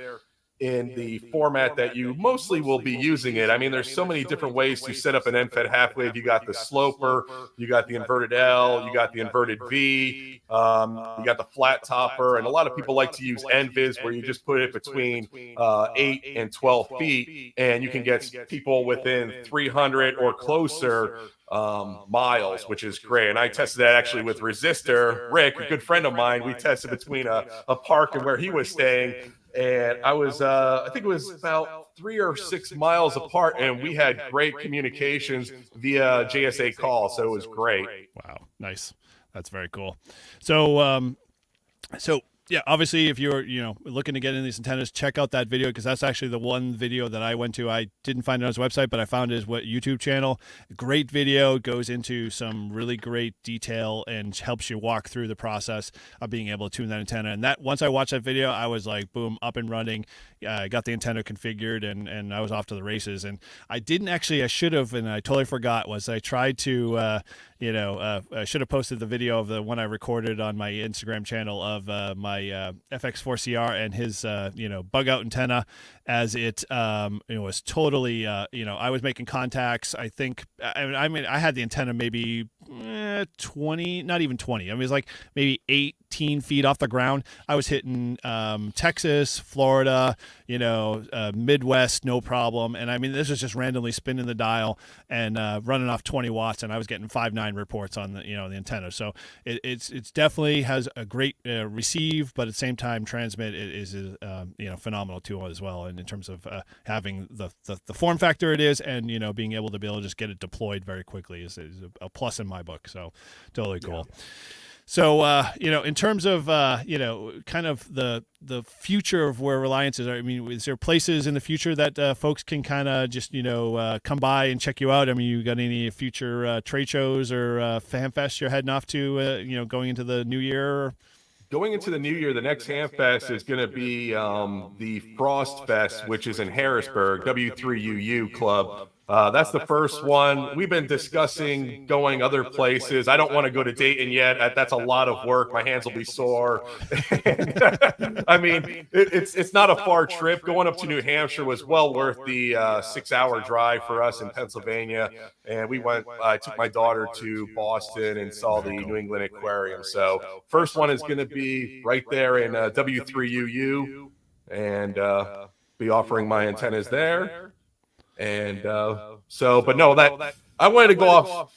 in the format that you mostly will be using it. I mean, there's so many different ways to set up an NFED half wave. You got the sloper, you got the inverted L, you got the inverted V, you got the flat topper, and a lot of people like to use NVIS, where you just put it between 8 and 12 feet, and you can get people within 300 or closer miles, which is great. And I tested that actually with Resistor. Rick, a good friend of mine, we tested between a park and where he was staying. And I was, I think it was about 3 or 6 miles apart, and we had great communications via JSA call. So it was great. Wow, nice. That's very cool. So, yeah, obviously, if you're looking to get into these antennas, check out that video, because that's actually the one video that I went to. I didn't find it on his website, but I found his YouTube channel. Great video, goes into some really great detail and helps you walk through the process of being able to tune that antenna. And that once I watched that video, I was like, boom, up and running. I got the antenna configured, and I was off to the races. And I didn't actually, I should have, and I totally forgot, was I tried to, I should have posted the video of the one I recorded on my Instagram channel of my FX4CR and his, bug out antenna, as it was totally, I was making contacts. I think, I mean, I had the antenna maybe 20, not even 20. I mean, it was like maybe 18 feet off the ground. I was hitting Texas, Florida, Midwest, no problem. And I mean, this was just randomly spinning the dial and running off 20 watts, and I was getting 5.9 reports on the the antenna. So it's definitely has a great receive, but at the same time transmit is phenomenal tool as well. And in terms of having the form factor it is, and being able to just get it deployed very quickly is a plus in my book. So totally cool. Yeah. So, in terms of, kind of the future of where Reliance is, I mean, is there places in the future that folks can kind of just, come by and check you out? I mean, you got any future trade shows or FanFest you're heading off to, going into the new year? Going into the new year, the next Hamfest is going to be the Frost Fest, which is in Harrisburg, W3UU Club. That's the first one. We've been discussing going other places. I don't want to go to Dayton yet. That's a lot of work. My hands will be sore. I mean, it's not a far trip. Going up to New Hampshire was well worth the 6-hour drive for us in Pennsylvania. And I took my daughter to Boston and saw the New England Aquarium. So first one is going to be right there in W3UU, and be offering my antennas there. And but no, that I wanted to go off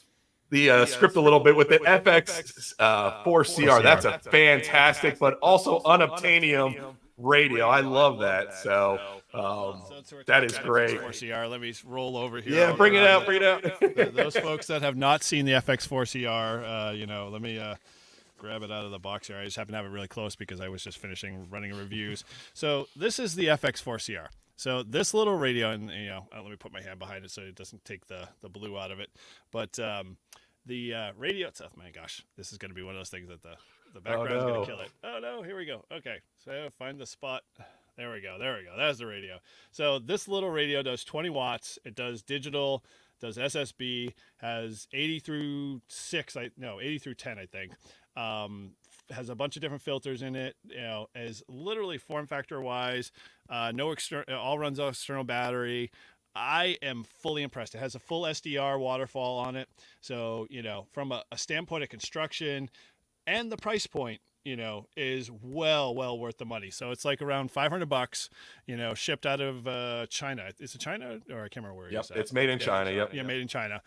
the script a little bit with the FX4CR. That's a fantastic, but also unobtainium radio. I love that. So that is great. 4CR. Let me roll over here. Yeah, bring it out. Those folks that have not seen the FX4CR, let me grab it out of the box here. I just happen to have it really close because I was just finishing running reviews. So this is the FX4CR. So this little radio, and let me put my hand behind it so it doesn't take the blue out of it. But the radio stuff, my gosh, this is going to be one of those things that the background's going to kill it. Oh no, here we go. Okay, so find the spot. There we go. That's the radio. So this little radio does 20 watts. It does digital, does SSB, has 80 through 10, I think. Has a bunch of different filters in it. Is literally form factor wise, no external, all runs off external battery. I am fully impressed. It has a full SDR waterfall on it. So, from a standpoint of construction and the price point, is well worth the money. So it's like around $500, shipped out of China. Is it China, or I can't remember where it's at. It's made in China. Yep. Yeah, made in China.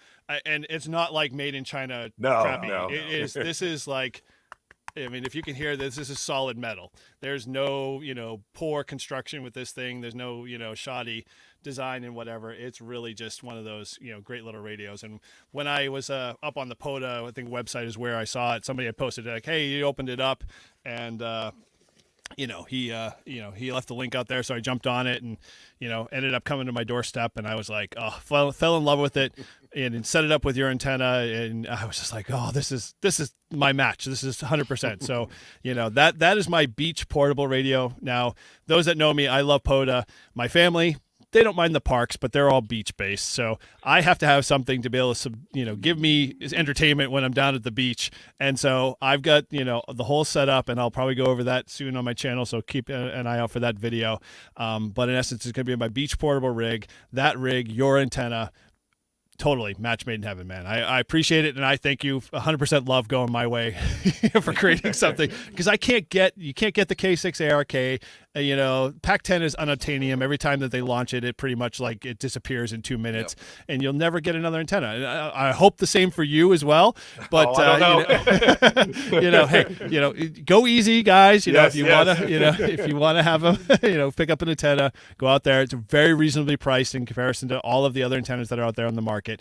And it's not like made in China crappy. This is like, I mean, if you can hear this is solid metal. There's no, poor construction with this thing. There's no, shoddy design and whatever. It's really just one of those, great little radios. And when I was up on the POTA, I think website is where I saw it. Somebody had posted like, hey, you opened it up, and he left the link out there, so I jumped on it and, ended up coming to my doorstep, and I was like, oh, fell in love with it, and set it up with your antenna, and I was just like, oh, this is my match. This is 100%. So, that is my beach portable radio. Now, those that know me, I love POTA. My family, they don't mind the parks, but they're all beach based. So I have to have something to be able to, give me entertainment when I'm down at the beach. And so I've got, the whole setup, and I'll probably go over that soon on my channel. So keep an eye out for that video. But in essence, it's going to be my beach portable rig, that rig, your antenna. Totally match made in heaven, man. I appreciate it, and I thank you. 100% love going my way for creating something, because you can't get the K6 ARK. Pac-10 is unobtainium. Every time that they launch it, it pretty much like it disappears in 2 minutes, and you'll never get another antenna. And I hope the same for you as well. But I don't know. Hey, go easy, guys. If you want to have them, pick up an antenna, go out there. It's very reasonably priced in comparison to all of the other antennas that are out there on the market.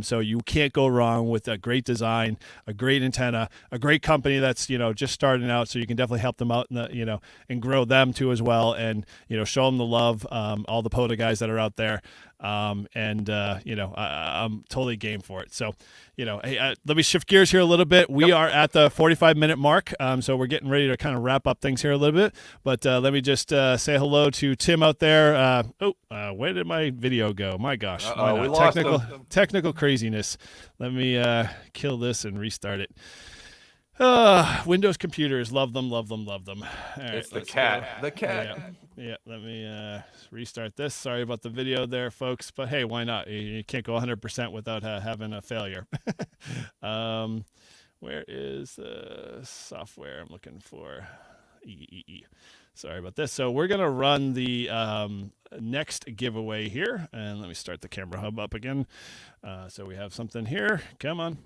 So you can't go wrong with a great design, a great antenna, a great company that's just starting out. So you can definitely help them out and grow them too as well, and show them the love. All the POTA guys that are out there, I'm totally game for it. So hey, let me shift gears here a little bit. We are at the 45-minute mark, so we're getting ready to kind of wrap up things here a little bit. But let me just say hello to Tim out there. Where did my video go? My gosh, we lost technical craziness. Let me kill this and restart it. Windows computers, love them. All right, it's the cat. Go. The cat. Yeah. Let me restart this. Sorry about the video there, folks. But hey, why not? You can't go 100% without having a failure. Where is the software I'm looking for? Sorry about this. So we're gonna run the next giveaway here, and let me start the camera hub up again. So we have something here. Come on.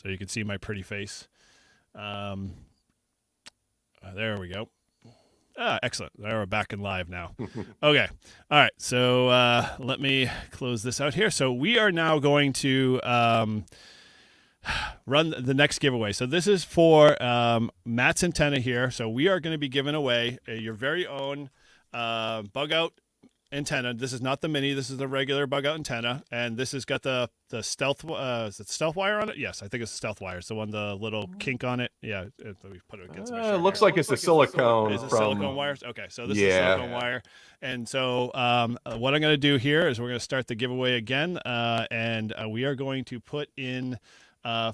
So you can see my pretty face. There we go. Excellent. We're back in live now. Okay. All right. So let me close this out here. So we are now going to run the next giveaway. So this is for Matt's antenna here. So we are going to be giving away your very own bug out antenna. This is not the mini. This is the regular bug out antenna, and this has got the stealth. Is it stealth wire on it? Yes, I think it's stealth wire. It's the one, the little kink on it. Yeah, let me put it against my shirt. It looks like it's the silicone. Is it silicone wires? Okay, so this is silicone wire. And so what I'm going to do here is we're going to start the giveaway again, and we are going to put in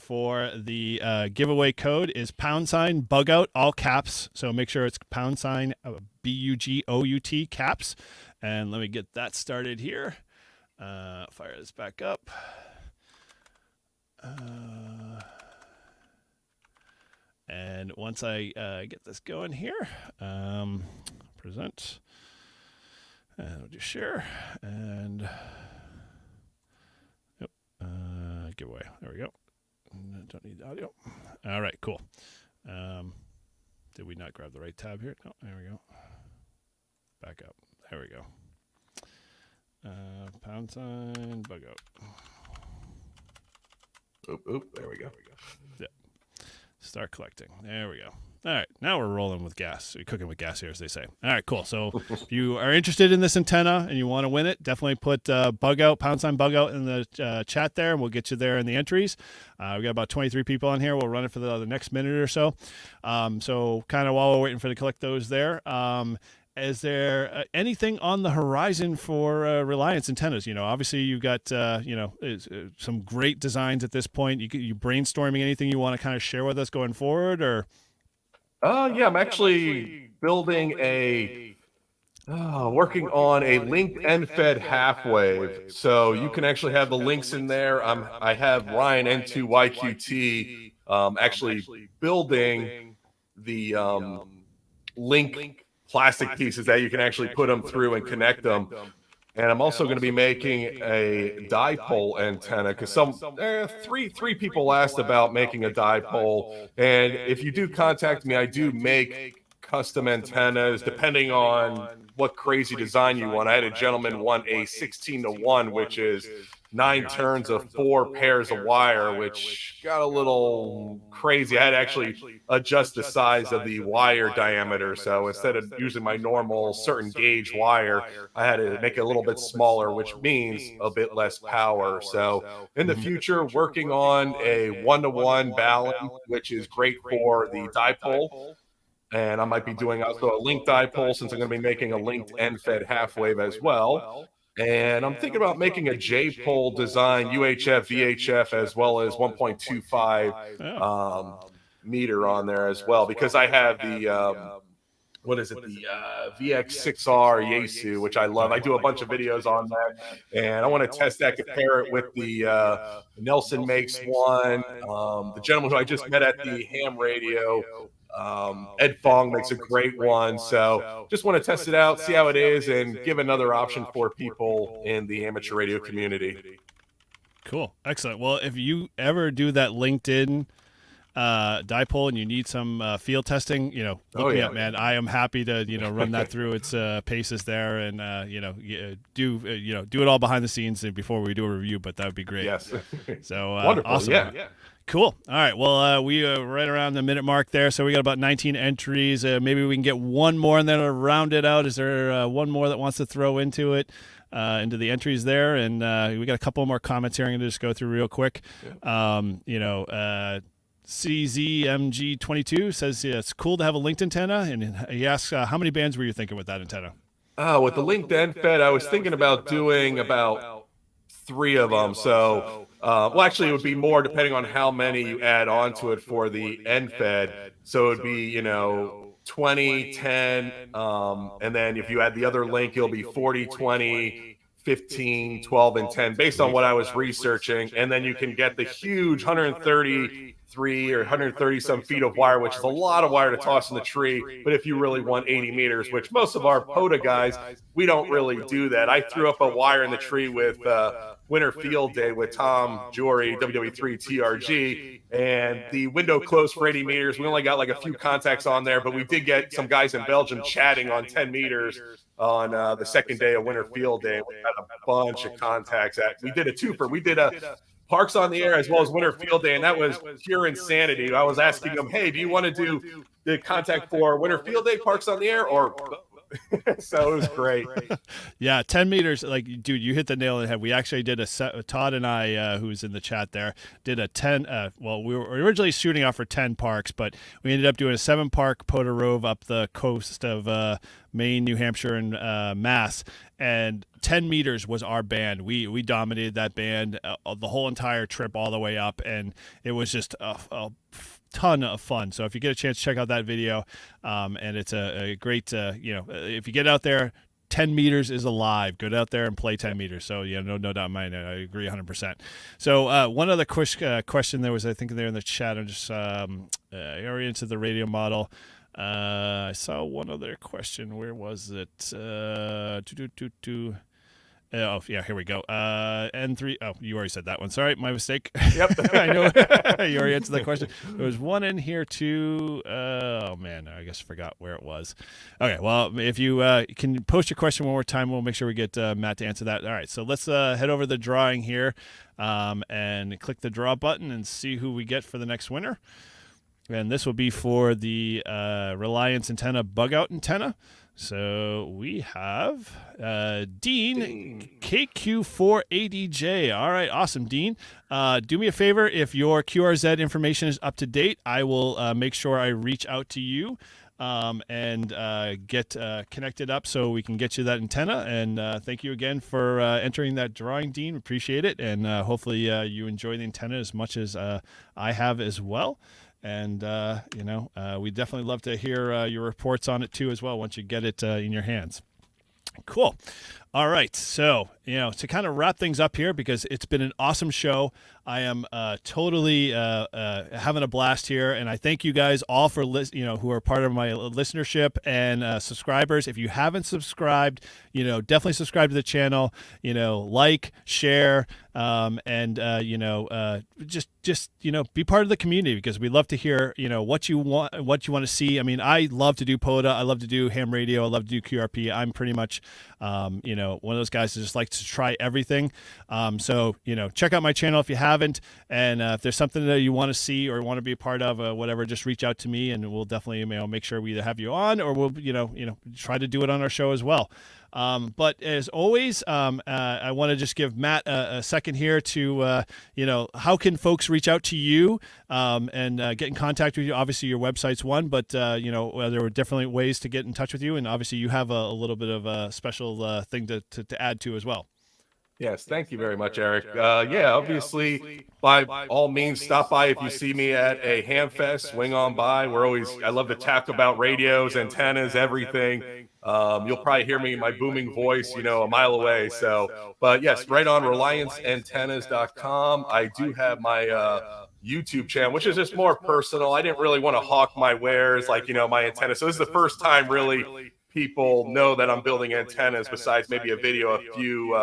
for the giveaway code is # bug out, all caps. So make sure it's # BUGOUT caps. And let me get that started here. Fire this back up. And once I get this going here, present, and we'll do share, and giveaway. There we go. Don't need audio. All right, cool. Did we not grab the right tab here? No, there we go. Back up. There we go. # bug out. Oop, there we go. Yeah. Start collecting. There we go. All right, now we're rolling with gas. We're cooking with gas here, as they say. All right, cool. So if you are interested in this antenna and you want to win it, definitely put bug out, # bug out in the chat there, and we'll get you there in the entries. We got about 23 people on here. We'll run it for the next minute or so. So kind of while we're waiting for to collect those there, is there anything on the horizon for Reliance Antennas? Obviously you've got some great designs at this point. You brainstorming anything you want to kind of share with us going forward, or? Yeah, I'm actually building working on a linked end-fed half wave. So you can actually have the links in there. I have Ryan N2YQT actually building the link plastic pieces that you can actually put them through and connect them. And I'm also going to be making a dipole antenna because three people asked about making a dipole. And if you do contact me, I do make custom antennas depending on what crazy design you want. I had a gentleman want a 16-to-1, which is 9 turns of 4 pairs of wire, which got a little crazy. I had to actually adjust the size of the wire diameter. So instead of using my normal certain gauge wire, I had to make it a little bit smaller, which means a bit less power. So in the future, working on a 1-to-1 balance, which is great for the dipole. And I might be doing also a linked dipole since I'm going to be making a linked end-fed half wave as well. And I'm thinking about making a J-pole design, UHF, VHF, as well as 1.25 meter on there as well, because I have the the VX6R Yaesu, which I love. I do a bunch of videos on that, and I want to test that, compare it with the Nelson makes one. The gentleman who I just met at the ham radio, Ed Fong, makes a great one. So just want to test it out, see how it is, and give another option for people in the amateur radio community. Cool. Excellent. Well, if you ever do that LinkedIn dipole and you need some field testing, look me up, man. I am happy to, run that through its paces there and, do it all behind the scenes before we do a review, but that would be great. Yes. So wonderful. Awesome. Yeah. Cool. All right. Well, we are right around the minute mark there, so we got about 19 entries. Maybe we can get one more and then round it out. Is there one more that wants to throw into it, into the entries there? And we got a couple more comments here I'm going to just go through real quick. CZMG22 says it's cool to have a linked antenna, and he asks, how many bands were you thinking with that antenna? With the linked end-fed, I was thinking about doing about 3 of them. So, actually, it would be more depending on how many you add onto it for the end-fed. So it would be, 20, 10, and then if you add the other link, it'll be 40, 20, 15, 12, and 10, based on what I was researching. And then you can get the huge 133 or 130 some feet of wire, which is a lot of wire to toss in the tree. But if you really want 80 meters, which most of our POTA guys, we don't really do that. I threw up a wire in the tree with Winter Field Day with Tom Jory, WWE3 TRG, and the window closed for 80 meters. We only got like a few contacts on there, but we did get some guys in Belgium chatting on 10 meters on the second day of Winter Field Day. We had a bunch of contacts. We did a twofer. We did a Parks on the Air as well as Winter Field Day, and that was pure insanity. I was asking them, hey, do you want to do the contact for Winter Field Day, Parks on the Air, or so it was great. Yeah, 10 meters. Like, dude, you hit the nail on the head. We actually did a set. Todd and I, who's in the chat there, did a 10. We were originally shooting off for 10 parks, but we ended up doing a 7-park POTA Rove up the coast of Maine, New Hampshire, and Mass. And 10 meters was our band. We dominated that band the whole entire trip all the way up, and it was just a ton of fun. So if you get a chance, check out that video. And it's a great, if you get out there, 10 meters is alive. Go out there and play 10 meters. So, no doubt in my mind. I agree 100%. So one other question there was, I think, there in the chat. I'm just oriented the radio model. I saw one other question. Where was it? Oh, yeah, here we go. N3. Oh, you already said that one. Sorry, my mistake. Yep. I know. You already answered that question. There was one in here, too. Oh, man, I guess I forgot where it was. Okay, well, if you can post your question one more time, we'll make sure we get Matt to answer that. All right, so let's head over to the drawing here and click the draw button and see who we get for the next winner. and this will be for the Reliance Antenna bug out antenna. So we have Dean KQ4ADJ. All right, awesome, Dean. Do me a favor, if your QRZ information is up to date, I will make sure I reach out to you and get connected up so we can get you that antenna. And thank you again for entering that drawing, Dean. Appreciate it. And hopefully you enjoy the antenna as much as I have as well. And, we definitely love to hear your reports on it too as well once you get it in your hands. Cool. All right. So, to kind of wrap things up here, because it's been an awesome show. I am totally having a blast here, and I thank you guys all for who are part of my listenership and subscribers. If you haven't subscribed, definitely subscribe to the channel. Like, share, and just be part of the community, because we love to hear what you want to see. I mean, I love to do POTA, I love to do ham radio, I love to do QRP. I'm pretty much one of those guys that just likes to try everything. So check out my channel if you haven't, and if there's something that you want to see or want to be a part of, whatever, just reach out to me, and we'll definitely make sure we either have you on, or we'll try to do it on our show as well. But as always, I want to just give Matt a second here to, how can folks reach out to you and get in contact with you? Obviously, your website's one, but, there were definitely ways to get in touch with you. And obviously, you have a little bit of a special thing to add to as well. Yes, thank you very much, Eric. Obviously, by all means, stop by if you see me at a ham fest. Swing on by. I love to talk about radios, antennas, everything. You'll probably hear me in my booming voice, a mile away. But yes, right on RelianceAntennas.com. I do have my YouTube channel, which is just more personal. I didn't really want to hawk my wares like, my antenna. So this is the first time really people know that I'm building antennas, besides maybe a video, a few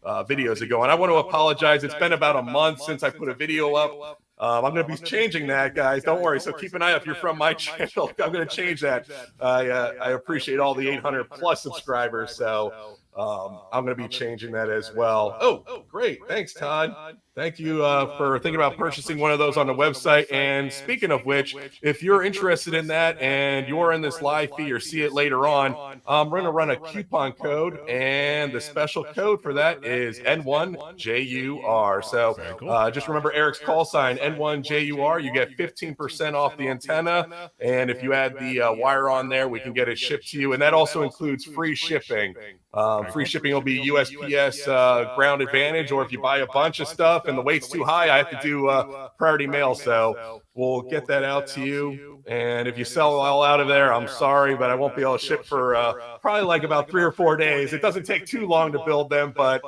videos ago. And I want to apologize. It's been about a month since I put a video up. I'm going to be changing that, guys. Don't worry. So keep an eye out if you're from my channel. I'm going to change that. I appreciate all the 800 plus subscribers. So I'm going to be changing that as well. Oh, great. Thanks, Todd. Thank you for thinking about purchasing one of those on the website. And speaking of which, if you're interested in that and you're in this live feed or see it later on, I'm going to run a coupon code, and the special code for that is N1JUR. So cool. Just remember Eric's call sign, N1JUR. You get 15% off the antenna. And if you add the wire on there, we can get it shipped to you. And that also includes free shipping. Free shipping will be USPS Ground Advantage, or if you buy a bunch of stuff and the weight's too high, I have to do priority mail. So we'll get that out to you. And if you sell all out of there, I'm sorry, but I won't be able to ship for probably like about 3 or 4 days. It doesn't take too long to build them, but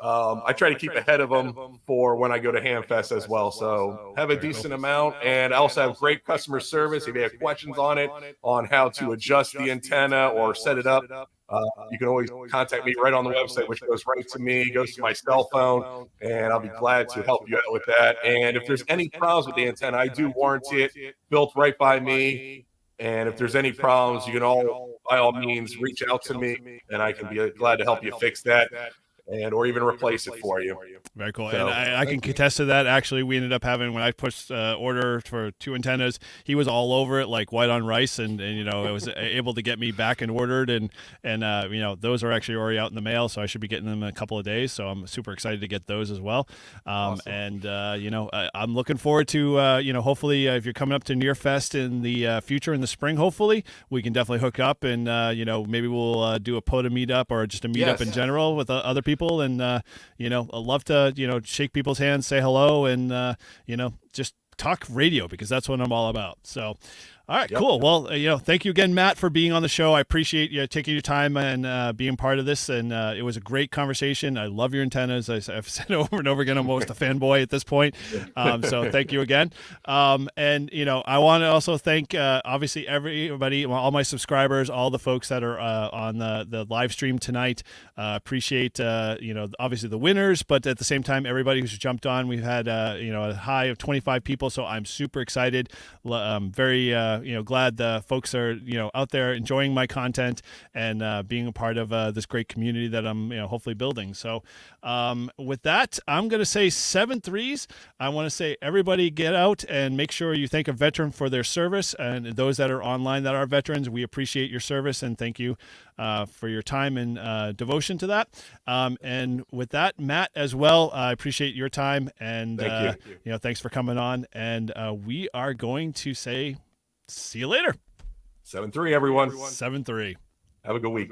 I try to keep ahead of them for when I go to Hamfest as well. So have a decent amount. And I also have great customer service. If you have questions on it, on how to adjust the antenna or set it up, you can always contact me right on the website, which goes right to me, goes to my cell phone, and I'll be glad to help you out with that. And if there's any problems with the antenna, I do warranty it, built right by me. And if there's any problems, you can by all means, reach out to me, and I can be glad to help you fix that, or even replace it for you. Very cool. So, and I can contest to that. Actually, we ended up having, when I pushed order for 2 antennas, he was all over it like white on rice, and it was able to get me back and ordered, and those are actually already out in the mail, so I should be getting them in a couple of days. So I'm super excited to get those as well. Awesome. And I'm looking forward to hopefully if you're coming up to Nearfest in the future, in the spring, hopefully we can definitely hook up, and maybe we'll do a POTA meetup, or just a meetup in general with other people, and I'd love to shake people's hands, say hello, and just talk radio, because that's what I'm all about. So all right, cool. Well, thank you again, Matt, for being on the show. I appreciate you taking your time and being part of this. And it was a great conversation. I love your antennas. I've said over and over again, I'm almost a fanboy at this point. So thank you again. And I want to also thank, obviously, everybody, all my subscribers, all the folks that are on the live stream tonight. Appreciate, obviously the winners, but at the same time, everybody who's jumped on. We've had, a high of 25 people. So I'm super excited. Very glad the folks are out there enjoying my content and being a part of this great community that I'm hopefully building. So with that, I'm going to say 7 threes. I want to say everybody get out and make sure you thank a veteran for their service, and those that are online that are veterans, we appreciate your service and thank you for your time and devotion to that. And with that, Matt, as well, I appreciate your time and Thank you. Thanks for coming on. And we are going to say, see you later. 7-3, everyone. 7-3. Have a good week.